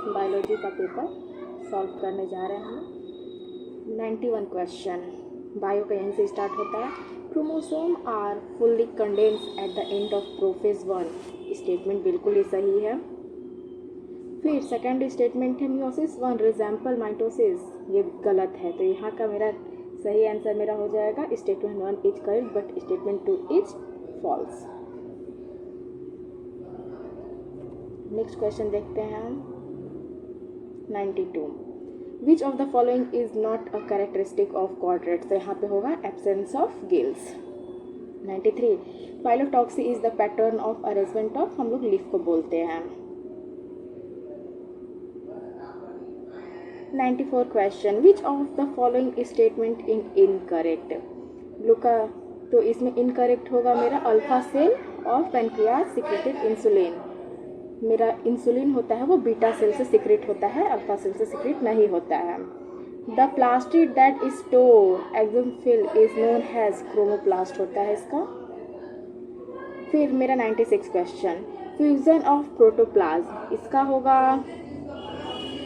Biology का paper solve करने जा रहे हैं हम। 91 क्वेश्चन बायो का यहीं से स्टार्ट होता है। Chromosome are fully condense at the end of prophase 1, statement बिल्कुल ही सही है। फिर सेकंड स्टेटमेंट है मियोसिस 1 रिजेंपल माइटोसिस, ये गलत है, तो यहाँ का मेरा सही आंसर मेरा हो जाएगा statement 1 is correct but statement 2 is false. Next question देखते हैं हम। 92 which of the following is not a characteristic of chordates, तो यहाँ पे होगा absence of gills. 93 phyllotaxy is the pattern of arrangement of, हम लोग लीफ को बोलते हैं। 94 question which of the following statement in incorrect, लुका, तो इसमें इनकरेक्ट होगा मेरा alpha cell of pancreas secreted insulin, मेरा इंसुलिन होता है वो बीटा सेल से सिक्रेट होता है, अल्फा सेल से सिक्रेट नहीं होता है। The plastid that store xanthophyll is known has, chromoplast होता है इसका। फिर मेरा 96 क्वेश्चन फ्यूजन ऑफ प्रोटोप्लाज्म, इसका होगा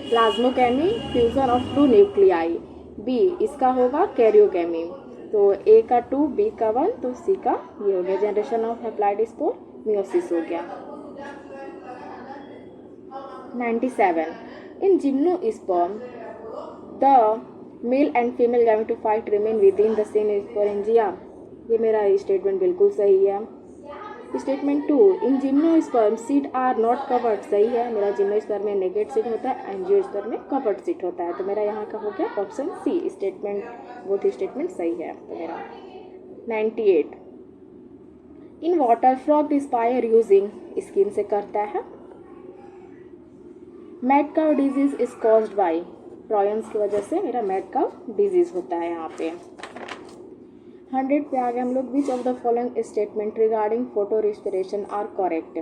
प्लाज्मोकेमी, फ्यूजन ऑफ 2 न्यूक्लियाई। बी इसका होगा कैरियोकेमी, तो ए का 2, बी का 1, तो सी का ये हो गया generation of haploid spore, meiosis हो गया। 97 in gymnosperm the male and female gametophyte remain within the same sporangia, ये मेरा स्टेटमेंट बिल्कुल सही है। Statement 2 in gymnosperm seed are not covered, सही है, मेरा जिम्नोस्पर्म में नेगेट सीड होता है, एंजियोस्पर्म में कवर्ड सीड होता है, तो मेरा यहाँ का हो गया option C, statement both statement सही है तो मेरा। 98 in water frog respires using, skin से करता है। Mad cow disease is caused by, prions की वजह से मेरा मैड काउ डिजीज होता है यहाँ पे। 100 पे आ गए हम लोग। Which of the following statement regarding photo respiration are correct,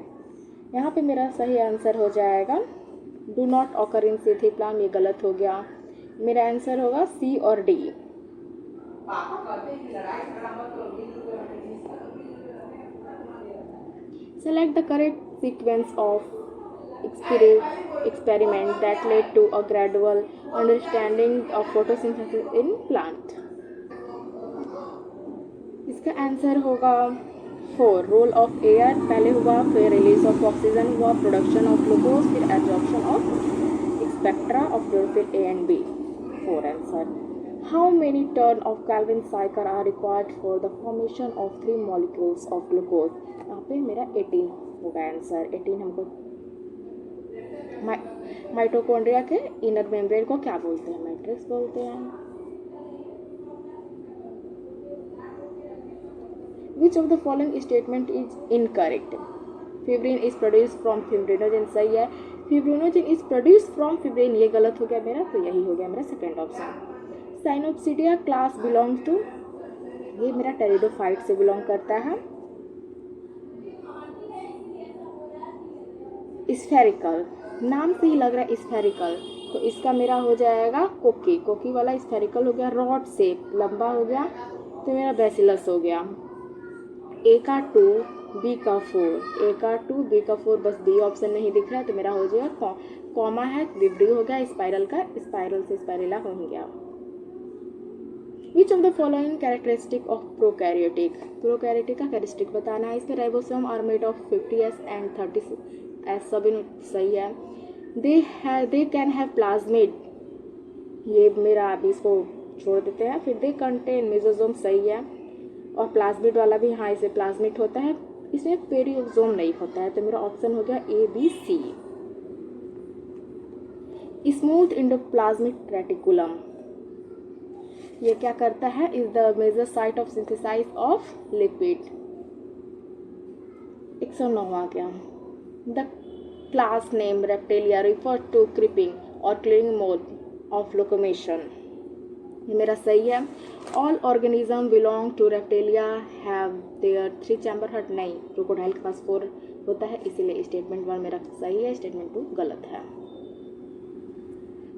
यहाँ पे मेरा सही आंसर हो जाएगा do not occur in C three plant, ये गलत हो गया, मेरा आंसर होगा सी और D. Select the correct sequence of experiment that led to a gradual understanding of photosynthesis in plant, इसका आंसर होगा 4 रोल ऑफ एयर पहले हुआ, फिर रिलीज ऑफ ऑक्सीजन हुआ, प्रोडक्शन ऑफ ग्लूकोज, फिर absorption of spectra of chlorophyll A and B. 4 answer. How many turn of Calvin cycle are required for the formation of 3 molecules of glucose, यहाँ पे मेरा 18 होगा answer. 18 हमको mitochondria के inner membrane को क्या बोलते हैं, मैट्रिक्स बोलते हैं। विच of the following statement is incorrect, fibrin is produced from fibrinogen, सही है, fibrinogen is produced from fibrin, ये गलत हो गया मेरा, तो यही हो गया मेरा second option. Psilopsida class belongs to, ये मेरा टेरिडोफाइट से बिलोंग करता है। स्फेरिकल, नाम से ही लग रहा है स्फेरिकल, तो इसका मेरा हो जाएगा कोकी, कोकी वाला स्फेरिकल हो गया, रॉड शेप लंबा हो गया, तो मेरा बैसिलस हो गया। ए का 2, बी का 4, ए का 2, बी का 4, बस डी ऑप्शन नहीं दिख रहा है, तो मेरा हो जाएगा कॉमा है, विब्री हो गया, स्पाइरल का स्पाइरल से स्पाइरेला हो गया। Which of the following characteristic of prokaryotic, prokaryotic का कैरेक्टरिस्टिक बताना है, इसके ribosome are made of 50s and 30s, सभी सही है। दे कैन हैव प्लाज्मिड, ये मेरा अभी इसको छोड़ देते हैं। फिर दे कंटेन मेसोसोम, सही है, और प्लाज्मिड वाला भी, हाँ इसे प्लाज्मिड होता है, इसमें पेरियोसोम नहीं होता है, तो मेरा ऑप्शन हो गया A B C. Smooth endoplasmic reticulum, ये क्या करता है, is the major site of synthesize of lipid. 109 आ गया। The class name reptilia refer to creeping और क्लिंग मोड ऑफ लोकोमेशन, ये मेरा सही है। All organism belong to reptilia have their 3 chamber heart, नहीं, क्रोकोडाइल के पास 4 होता है, इसीलिए स्टेटमेंट 1 मेरा सही है, स्टेटमेंट 2 गलत है।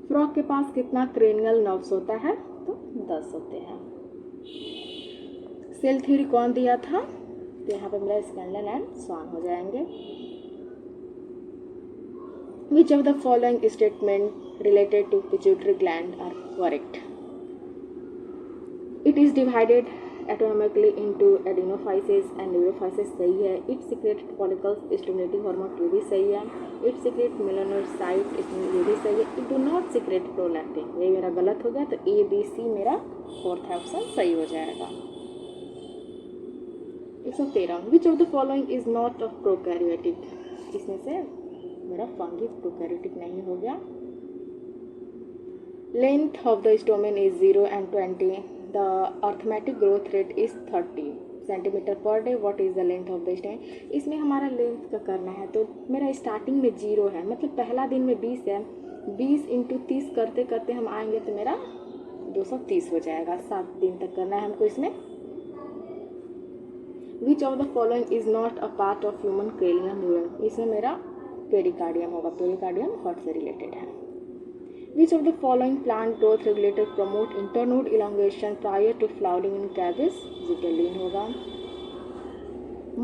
फ्रॉग के पास कितना क्रेनियल नर्व्स होता है, तो 10 होते हैं। सेल थ्योरी कौन दिया था, तो यहाँ पे मेरा स्कैंडल एंड स्वान हो जाएंगे। Which of the following statement related to pituitary gland are correct? It is divided atomically into adenophyses and neurophyses, सही है. It secretes follicles stimulating hormone, ये भी सही है. It secretes melanocyte, ये भी सही है. It do not secrete prolactin, ये मेरा गलत हो गया. तो A B C मेरा फोर्थ ऑप्शन सही हो जाएगा. 113. Which of the following is not a prokaryotic? इसमें से मेरा फंगी प्रोकैरियोटिक नहीं हो गया. Length of the stamen is 0 and 20. The arithmetic growth rate is 30 centimeter per day. What is the length of the stamen? इसमें हमारा length का करना है. तो मेरा स्टार्टिंग में 0 है, मतलब पहला दिन में 20 है. 20 इंटू 30 करते करते हम आएंगे तो मेरा 230 हो जाएगा. 7 दिन तक करना है हमको इसमें. Which of the following is not a part of human cranial neuron? इसमें मेरा पेरिकार्डियम होगा. पेरिकार्डियम हार्ट से रिलेटेड है. Which of the following plant growth regulator promote internode elongation prior to flowering in cabbage? Gibberellin होगा.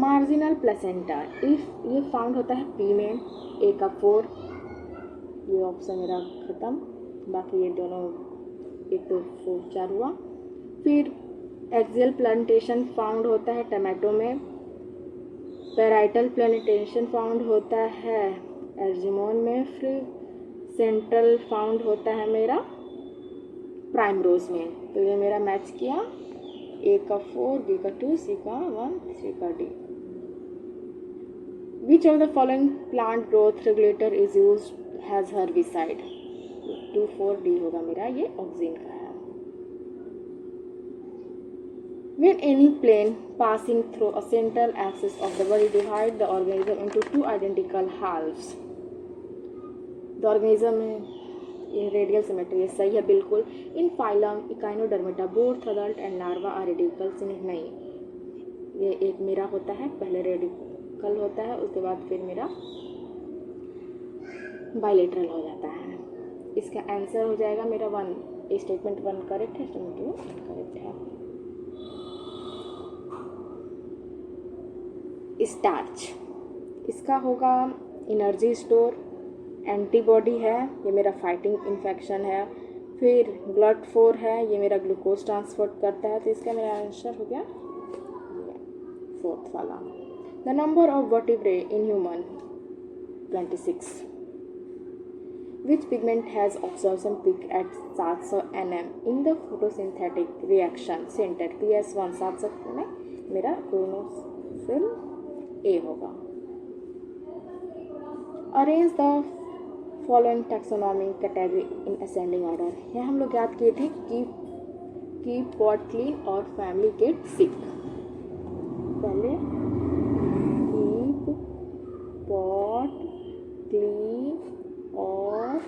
Marginal placenta if ये found होता है P में. A का 4, ये ऑप्शन मेरा खत्म. बाकी ये दोनों 1 2 4 4 हुआ. फिर एक्सियल प्लांटेशन फाउंड होता है टमाटो में. पैराइटल प्लांटेशन फाउंड होता है एर्जिमोन में. फिर सेंट्रल फाउंड होता है मेरा प्राइमरोज में. तो ये मेरा मैच किया. A का 4, B का 2, C का 1, C का D. Which of the following plant growth regulator is used as herbicide? 2 4 D होगा मेरा. ये ऑक्सिन का है. When any plane passing through a central axis of the body divide the organism into two identical halves. The organism में ये radial symmetry है. सही है बिल्कुल. In phylum Echinodermata both adult and larva are radicals. नहीं, ये एक मेरा होता है, पहले रेडिकल होता है, उसके बाद फिर मेरा बाइलेटरल हो जाता है. इसका आंसर हो जाएगा मेरा 1. स्टेटमेंट 1 करेक्ट है, स्टेटमेंट 2 करेक्ट है. स्टार्च इसका होगा एनर्जी स्टोर. एंटीबॉडी है, ये मेरा फाइटिंग इन्फेक्शन है. फिर ब्लड 4 है, ये मेरा ग्लूकोज ट्रांसपोर्ट करता है. तो इसका मेरा आंसर हो गया 4th वाला. The number of vertebrae in human 26. Which pigment has absorption peak at 700 nm in the photosynthetic reaction center? PS1 700 में मेरा क्रोनोफिल A होगा. Arrange the following taxonomy category in ascending order. यह हम लोग याद किए थे keep pot clean और family get sick. पहले keep pot clean और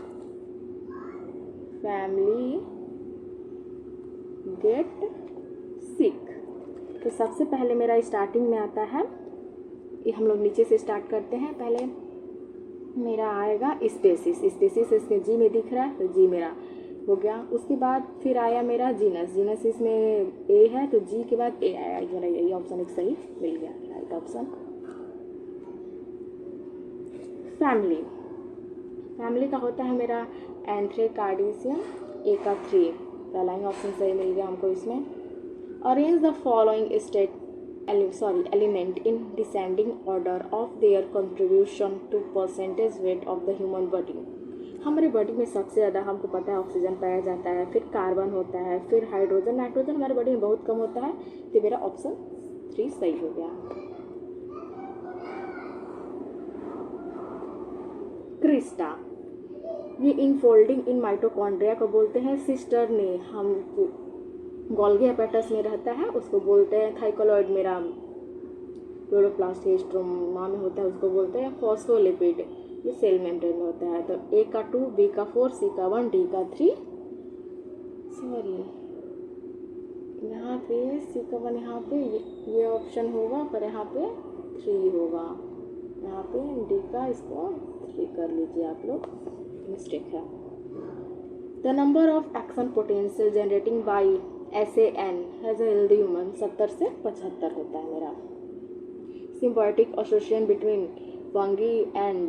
family get sick. तो सबसे पहले मेरा स्टार्टिंग में आता है, ये हम लोग नीचे से स्टार्ट करते हैं. पहले मेरा आएगा स्पेसिस. स्पेसिस इसमें जी में दिख रहा है, तो जी मेरा हो गया. उसके बाद फिर आया मेरा जीनस. जीनस इसमें ए है, तो जी के बाद ए आया. मेरा यही ऑप्शन एक सही मिल गया, राइट ऑप्शन. फैमिली. फैमिली का होता है मेरा एंथ्रेकार्डियम. ए का 3, पहला ही ऑप्शन सही मिल गया हमको इसमें. Arrange the following state element in descending order of their contribution to percentage weight of the human body. हमारे बॉडी में सबसे ज़्यादा हमको पता है ऑक्सीजन पाया जाता है, फिर कार्बन होता है, फिर हाइड्रोजन. नाइट्रोजन हमारे बॉडी में बहुत कम होता है. तो मेरा ऑप्शन 3 सही हो गया. क्रिस्टा, ये इनफोल्डिंग इन माइटोकॉन्ड्रिया को बोलते हैं. सिस्टर ने हम गोल्गी एपेटस में रहता है, उसको बोलते हैं. थाइकोलॉइड मेरा क्लोरोप्लास्ट स्ट्रोमा में होता है, उसको बोलते हैं फॉस्फोलिपिड. ये सेल मेम्ब्रेन में होता है. तो ए का 2, बी का 4, सी का 1, डी का 3. सॉरी, यहाँ पे सी का 1 यहाँ पे ये ऑप्शन होगा, पर यहाँ पे 3 होगा. यहाँ पे डी का इसको 3 कर लीजिए आप लोग, मिस्टेक है. The number of action potential generating by SAN has a healthy human 70 से 75 होता है मेरा. Symbiotic association between fungi and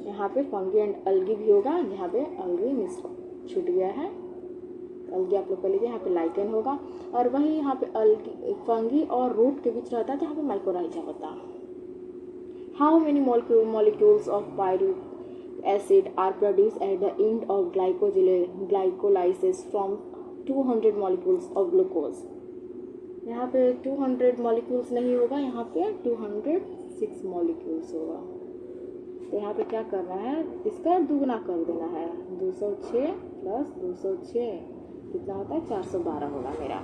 यहाँ पे फंगी एंड अलगी भी होगा, यहाँ पे अलगी मिस छूट गया है, अलगी आप लोग कर लीजिए, यहाँ पे लाइकेन होगा। और वही यहाँ पे अलगी फंगी और रूट के बीच रहता है तो यहाँ पे माइकोराइजा होता है। How many molecules of pyruvic acid are produced at the end of glycolysis from 200 molecules of glucose? यहाँ पे 200 मॉलिक्यूल्स नहीं होगा, यहाँ पे 206 मॉलिक्यूल्स होगा। तो यहाँ पे क्या करना है, इसका दुगना कर देना है, 206 प्लस 206 कितना होता है, 412 होगा मेरा।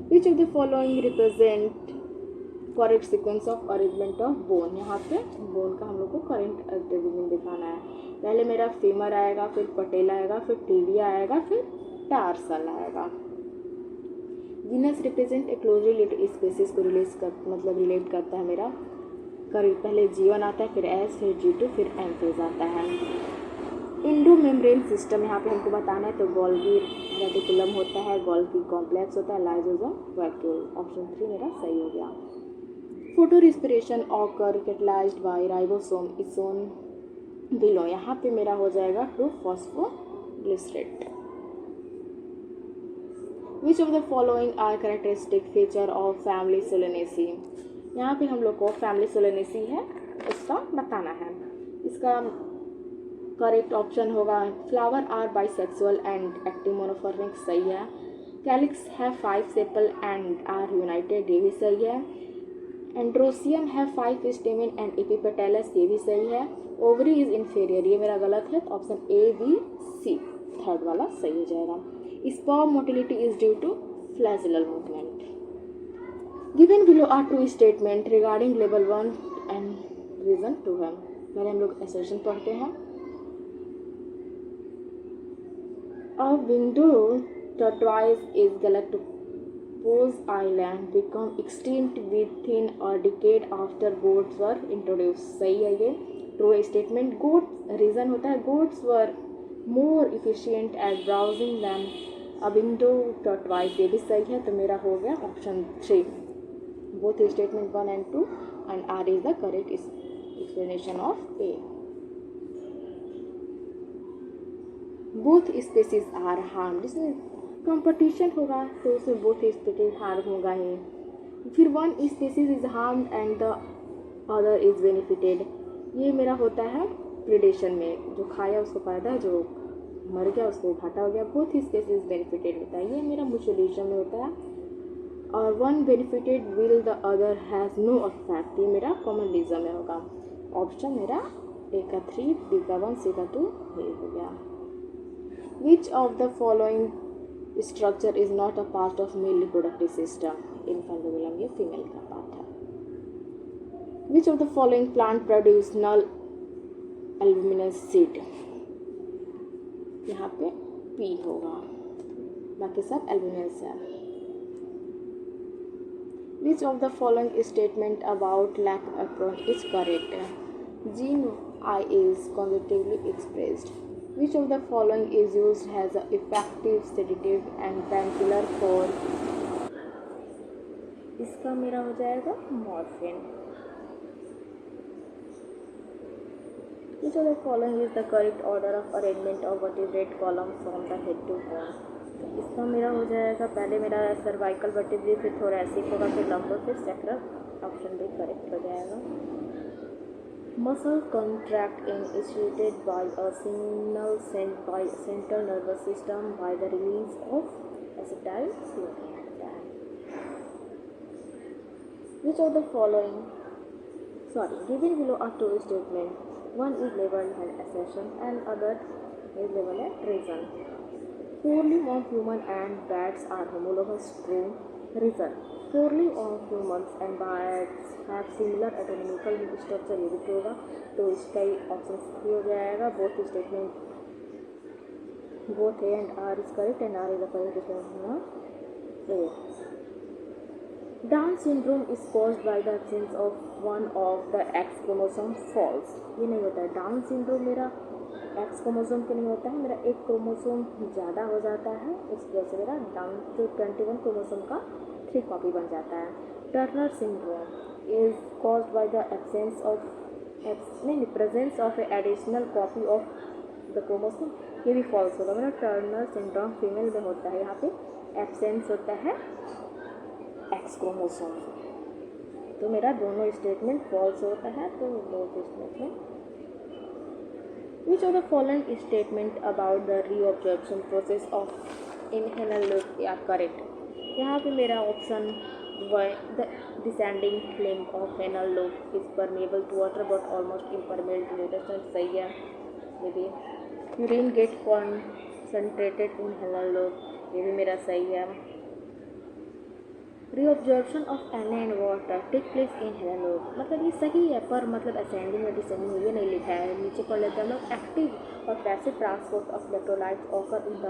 Which of the following represent correct sequence of arrangement of bone? यहाँ पे बोन का हम लोग को करेंट अरेंजमेंट दिखाना है। पहले मेरा फीमर आएगा, फिर पटेला आएगा, फिर टिबिया आएगा, फिर टार्सल आएगा। Genus represent a closely related species को रिलेट करता है मेरा। पहले G1 आता है, फिर S, फिर G2, फिर M फेज आता है। इंडो मेम्ब्रेन सिस्टम यहाँ पे हमको बताना है, तो गोल्गी रेटिकुलम होता है, गोल्गी कॉम्प्लेक्स होता है, लाइसोसोम वैक्यूल। ऑप्शन 3 मेरा सही हो गया। Photorespiration occur catalysed by ribosome is shown below. यहाँ पे मेरा हो जाएगा two phosphoglycerate. Which of the following are characteristic feature of family Solanaceae? यहाँ पे हम लोग को फैमिली सोलेनेसी है उसका बताना है। इसका करेक्ट ऑप्शन होगा flower are bisexual and active monoformic, सही है। कैलिक्स है 5 सेपल एंड आर यूनाइटेड, ये भी सही है। एंड्रोसियम है 5 स्टेमिन एंड एपिपेटैलस, ये भी सही है। ओवरी इज इन्फीरियर, ये मेरा गलत है, तो option A, B, C third वाला सही हो जाएगा। Sperm motility is due to flagellar movement. Given below are 2 statement regarding level 1 and reason 2 है। पहले हम लोग एसर्शन पढ़ते हैं। A window tortoise is Galapagos Island become extinct within a decade after goats were introduced, सही है ये true statement. Goats reason होता है goats were more efficient at browsing than a window tortoise, ये भी सही है, तो मेरा हो गया option 3। Both statement 1 and 2 and R is the correct explanation of A. Both species are harm, जिसमें कंपटीशन होगा तो उसमें बोथ स्पेसीज हार्म होगा ही। फिर 1 species is harm and the other is benefited, ये मेरा होता है प्रिडेशन में, जो खाया उसको फायदा है, जो मर गया उसको घाटा हो गया। बोथ स्पेसीज बेनिफिटेड होता है, ये मेरा म्यूचुअलिज्म में होता है। और 1 benefited will the other has no effect, ये मेरा कॉमनलिज्म में होगा। ऑप्शन मेरा A का 3, B का 1, C का 2 ये हो गया। Which of the following structure is not a part of male reproductive system? Infundibulum, ये फीमेल का पार्ट है। Which of the following plant produce null albuminous seed? यहाँ पे P होगा, बाकी सब albuminous है। Which of the following statement about lac apron is correct? Gene I is conjunctively expressed. Which of the following is used as an effective sedative and painkiller for? इसका मेरा हो जाएगा morphine. Which of the following is the correct order of arrangement of vertebrate column from the head to bone? इसका मेरा हो जाएगा, पहले मेरा सर्वाइकल वर्टेब्रे, फिर थोरैसिक होगा, फिर लंबर, फिर सैक्रल। ऑप्शन भी करेक्ट हो जाएगा। Muscle contract is initiated by a signal sent by central nervous system by the release of acetylcholine. Which of the following? Given below are 2 statements. One is labeled as assertion and other is labeled as reason. Four-limb of human and bats are homologous, true. Reason. Four-limb of humans and bats have similar anatomical structure, ये भी true होगा, तो इसका ही option C हो जाएगा। Both statement both A and R is correct and R is the correct statement of A. Down syndrome is caused by the absence of one of the X chromosome falls, ये नहीं होता है। Down syndrome मेरा X chromosome के नहीं होता है, मेरा एक क्रोमोसोम ज़्यादा हो जाता है, इस वजह से मेरा डाउन जो 21 क्रोमोसोम का 3 कॉपी बन जाता है। Turner syndrome is caused by the presence of a additional copy of the chromosome, ये भी फॉल्स होगा मेरा। टर्नर सिंड्रोम फीमेल में होता है, यहाँ पे एब्सेंस होता है एक्स क्रोमोसोम, तो मेरा दोनों स्टेटमेंट फॉल्स होता है। तो both statement Which of the following statement about the reabsorption process of inhaled loop are correct? यहाँ पे मेरा option the descending limb of anal loop is permeable to water but almost impermeable to water, सही है। ये भी urine get concentrated in anal loop, ये भी मेरा सही है। Reabsorption of N and water take place in hair lobe, मतलब ये सही है पर मतलब असेंडिंग या डिसेंडिंग ये नहीं लिखा है, नीचे पढ़ लेते हैं हम लोग। एक्टिव और passive transport of electrolytes occur in the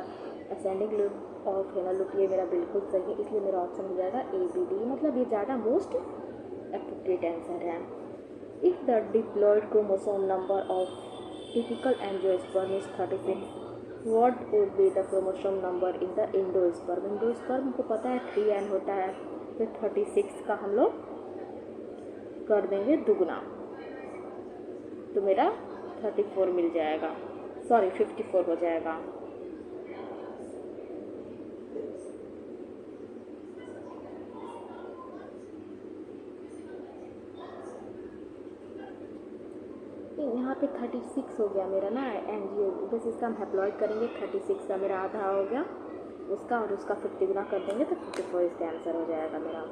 ascending loop of hair loop, ये मेरा बिल्कुल सही है, इसलिए मेरा ऑप्शन हो जाएगा ए बी डी, मतलब ये ज़्यादा मोस्ट एप्रोप्रिएट आंसर है। If the diploid chromosome number of typical angiosperm is 36, what would be the chromosome number in the endosperm? Endosperm को पता है 3n होता है, फिर 36 का हम लोग कर देंगे दुगना, तो मेरा 34 मिल जाएगा, सॉरी 54 हो जाएगा। यहाँ पे 36 हो गया मेरा ना एनजीओ, बस इसका हम हैप्लॉइड करेंगे, 36 का मेरा आधा हो गया उसका, और उसका 50 गुना कर देंगे तो 54 इसका आंसर हो जाएगा मेरा।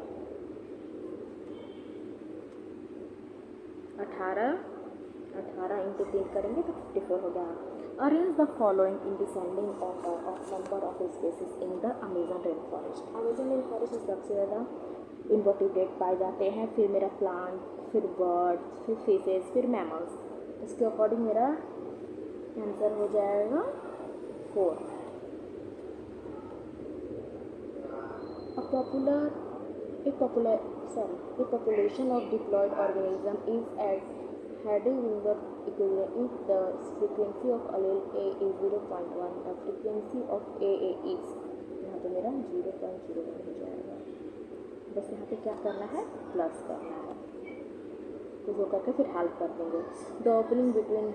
18 इंटू 3 करेंगे तो 54 हो गया। Arrange the following in descending order of number of species in the Amazon rain forest. Amazon rain forest में सबसे ज़्यादा इन्वर्टिब्रेट पाए जाते हैं, फिर मेरा प्लांट, फिर बर्ड्स, फिर फिशेज, फिर मैमल्स, इसके अकॉर्डिंग मेरा आंसर हो जाएगा 4। A population of diploid organism is at heading in the equilibrium if the frequency of allele A is 0.1, the frequency of AA is, यहाँ पे मेरा 0.01 हो जाएगा। बस यहाँ पे क्या करना है, प्लस करना है, तो वो करके फिर हेल्प कर देंगे। The opening between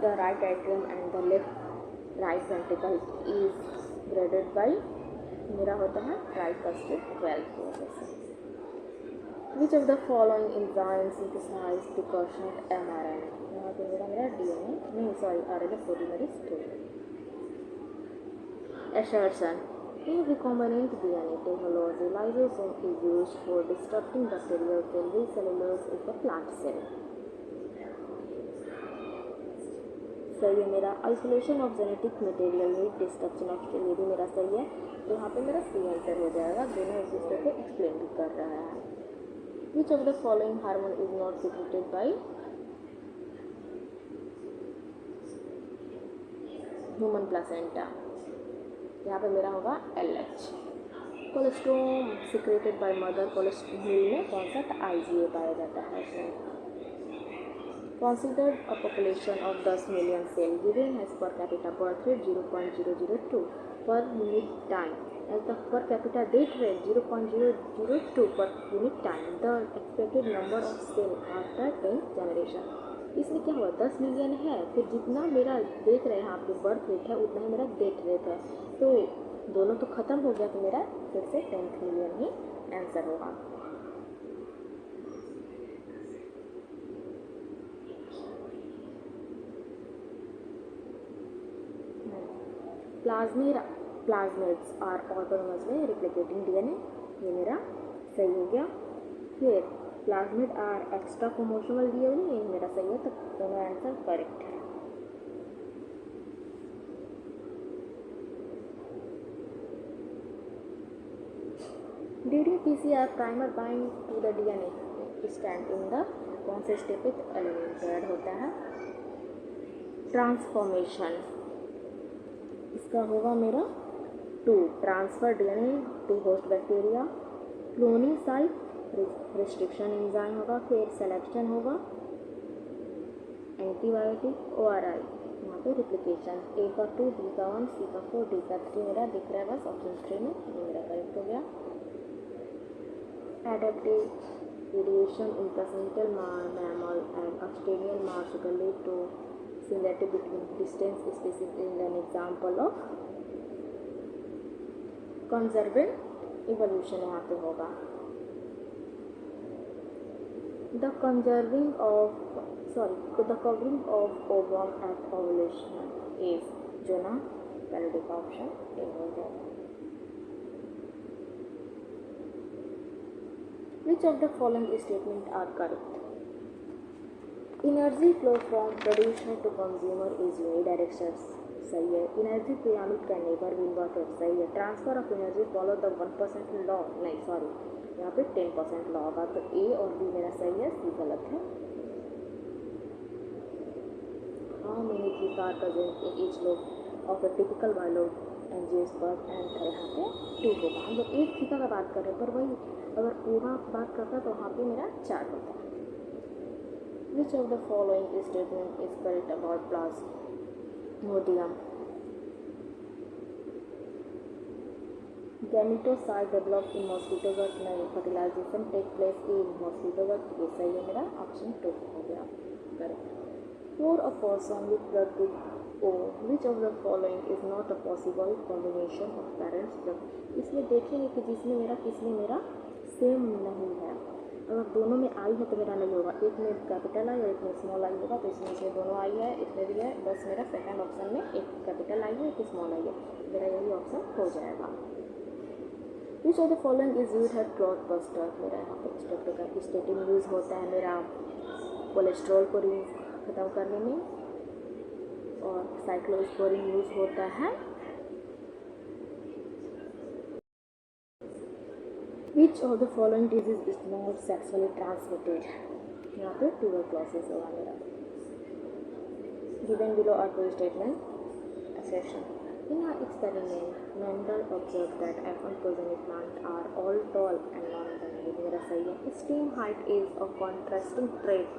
the right atrium and the left right ventricle is guarded by, मेरा होता है ट्राइकस्टिक 12 की वजह से। Which of the following enzyme synthesize precursor mRNA, यहाँ पे मेरा DNA नहीं sorry RNA polymerase 2। assertion in recombinant DNA technology lysosome is used for disrupting bacterial cell which cellulose is the plant cell, सही है मेरा। Isolation of genetic material with destruction of cell, ये भी मेरा सही है, तो यहाँ पे मेरा सी आंसर हो जाएगा, दोनों एक दूसरे को एक्सप्लेन भी कर रहा है। विच of the following hormone is not secreted by human placenta, यहाँ पे मेरा होगा LH। Colostrum secreted by mother, cholesterol में कौन सा IgA पाया जाता है इसमें। Considered a population of 10 million cells given as per capita birth rate 0.002 per unit time. As the per capita death rate 0.002 per unit time, the expected number of cells after 10 generation. इसमें क्या हुआ, 10 million है, फिर जितना मेरा देख रहे हैं यहाँ पे बर्थ रेट है उतना ही मेरा डेथ रेट है, तो दोनों तो ख़त्म हो गया, तो मेरा फिर से 10 मिलियन ही आंसर होगा। Plasmids are autonomously replicating DNA, ये मेरा सही हो गया। फिर plasmid are extra chromosomal DNA, ये मेरा सही है, तो दोनों आंसर करेक्ट है। ddPCR primer bind to the DNA strand in the कौन से स्टेप पे एलिमेंटेड होता है, ट्रांसफॉर्मेशन, इसका होगा मेरा 2। Transfer DNA to host bacteria, cloning site, restriction enzyme होगा, फिर सेलेक्शन होगा, एंटीबायोटिक, ORI, यहाँ पे रिप्लिकेशन। A का 2, B का 1, C का 4, D का 3 मेरा दिख रहा है बस ऑप्शन 3 में, ये मेरा करेक्ट हो गया। radiation in placental mammal and Australian marsupial lead to similarity between distance species is an example of conserving evolution यहाँ पे होगा. The covering of ovum at ovulation is जो ना पहले का ऑप्शन ए हो जाएगा. Which of the following statements are correct? Energy flow from producer to consumer is unidirectional. सही है. एनर्जी पिरामिड करने पर भी इन्वर्टर. सही है. Transfer of energy follow the 1% law. नहीं सॉरी, यहाँ पे 10% लॉ होगा. तो ए और बी मेरा सही है, सी गलत है. How many theta are present in each lobe of a typical bilobe angiosperm and यहाँ पे 2 होगा. हम लोग एक थीटा का बात कर रहे हैं, पर वही अगर पूरा बात करता तो वहाँ पे मेरा 4 होता है. Which of the following statement is correct about Plasmodium? Gametocyte develop in mosquito gut. नहीं. Fertilization take place in mosquito gut. ये सही है मेरा. ऑप्शन 2 हो गया correct. For a person with blood group O, which of the following is not a possible combination of parents blood? इसमें देखेंगे कि जिसमें मेरा किसमें मेरा सेम नहीं है. अगर दोनों में आई है तो मेरा नहीं होगा. एक में कैपिटल आई और एक में स्मॉल आई होगा. तो इसमें दोनों आई है, इसमें भी है. बस मेरा सेकंड ऑप्शन में एक कैपिटल आई है, एक स्मॉल आई है. मेरा यही ऑप्शन हो जाएगा. विच of the following is use है क्लॉथ बस्टर. मेरा यहाँ पर स्टेटिन यूज़ होता है मेरा कोलेस्ट्रॉल को ख़त्म करने में, और साइक्लोस्पोरिन यूज़ होता है. Which of the following disease is not sexually transmitted? यहाँ पे tuberculosis होगा मेरा. Given below are two statement. Assertion. In an experiment, Mendel observed that F1 plants are all tall and non-bending. मेरा सही है. Extreme height is a contrasting trait,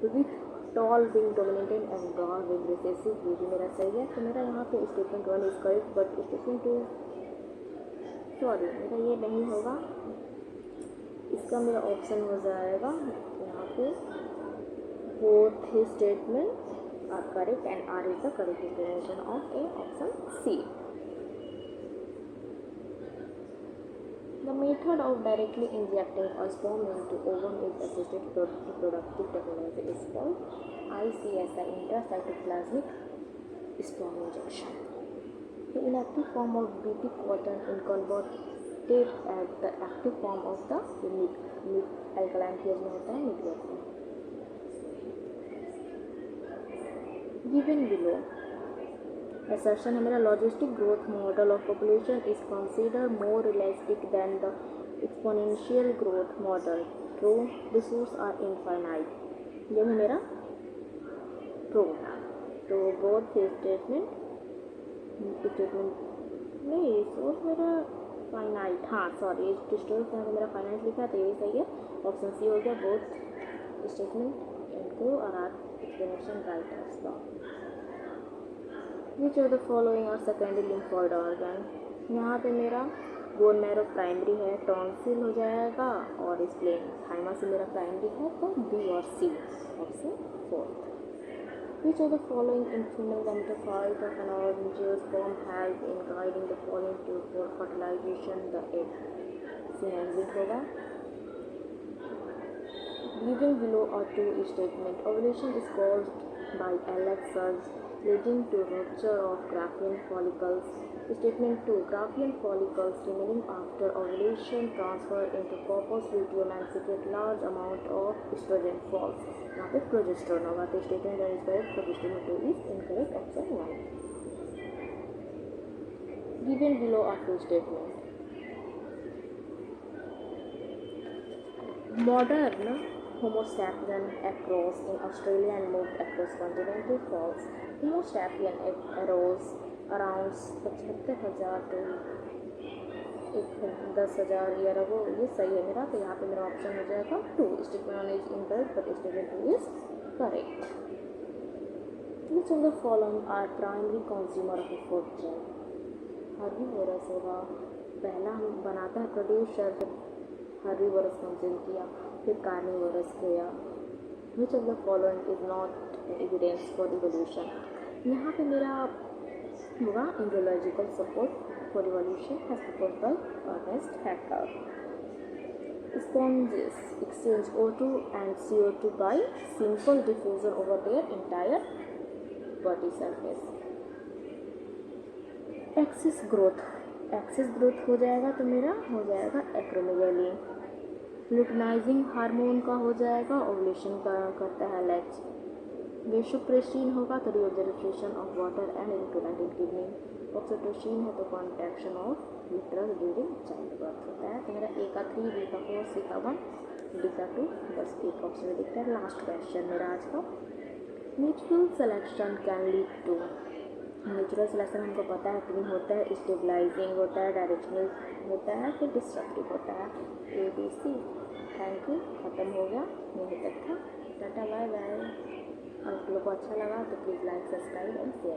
with tall being dominant and broad being recessive. ये भी मेरा सही है. तो मेरा यहाँ पे statement 1 is correct, but statement 2 sorry मेरा ये नहीं होगा. इसका मेरा ऑप्शन हो जाएगा यहाँ पे बोथ ही statement are correct and R is the correct explanation of A. Option C. The method of directly injecting a sperm into ovum is assisted reproductive technology is called ICSI, intracytoplasmic sperm injection. The inactive form of BT cotton is converted at the active form of the mid alkaline phase में होता है midway में. Given below assertion है मेरा logistic growth model of population is considered more realistic than the exponential growth model. True. Resources are infinite. ये है मेरा true. तो both statement नहीं रिसोर्स मेरा फाइनाइट. हाँ सॉरी, रिसोर्स यहाँ पे मेरा फाइनाइट लिखा है तो यही सही है. ऑप्शन सी हो गया. बोथ स्टेटमेंट इनको और आर एक्सप्लेनेशन राइट है इसका. Which of the following are secondary lymphoid organ. यहाँ पे मेरा बोन मैरो प्राइमरी है, टॉन्सिल हो जाएगा और स्प्लेन. थाइमस मेरा प्राइमरी है तो बी और सी. Option 4. Which of the following internal gametophyte of an angiosperm help in guiding the pollen tube for fertilization? The egg. Synensic होगा. Given below are two statements. Ovulation is caused by Alex surge leading to rupture of Graafian follicles. Statement 2. Graafian follicles remaining after ovulation transfer into corpus luteum and secrete large amount of estrogen falls. यहाँ पे progesterone होगा. तो statement 1 is correct, तो statement 2 is incorrect. Option 1. Given below are two statement. Modern homo sapien across in Australia and moved across continental falls. Homo sapien arose around 75,000 to 10,000 year ago. ये सही है मेरा. तो यहाँ पे मेरा ऑप्शन हो जाएगा 2. Statement 1 is incorrect but statement 2 is correct. Which of the following are primary consumer of food chain. Herbivorous होगा. पहला हम बनाता है प्रोड्यूसर, हर्बीवोरस कंज्यूम किया. फिर कार्निवोरस गया। Which of the following is not evidence for evolution. यहाँ पे मेरा होगा embryological support for evolution has support by Ernest Haeckel. Sponges exchange O2 and CO2 by simple diffusion over their entire body surface. Axis growth हो जाएगा तो मेरा हो जाएगा एक्रोमेगाली। लुटिनाइजिंग हार्मोन का हो जाएगा ओवुलेशन का करता है लेच। वेसोप्रेसिन होगा तो reabsorption of water and electrolyte in kidney. Oxytocin है तो contraction of uterus during child birth होता है। तो मेरा ए का 3, बी का 4, सी का 1, डी का 2, बस एक ऑप्शन में दिखता है। लास्ट क्वेश्चन मेरा आज का, natural selection can lead to. Natural selection हमको पता है 3 होता है, स्टेबलाइजिंग होता है, डायरेक्शनल होता है, फिर डिस्ट्रक्टिव होता है। A B C. Thank you, ख़त्म हो गया, यहीं तक था। Tata bye bye. आप लोग को अच्छा लगा तो please like, subscribe and share.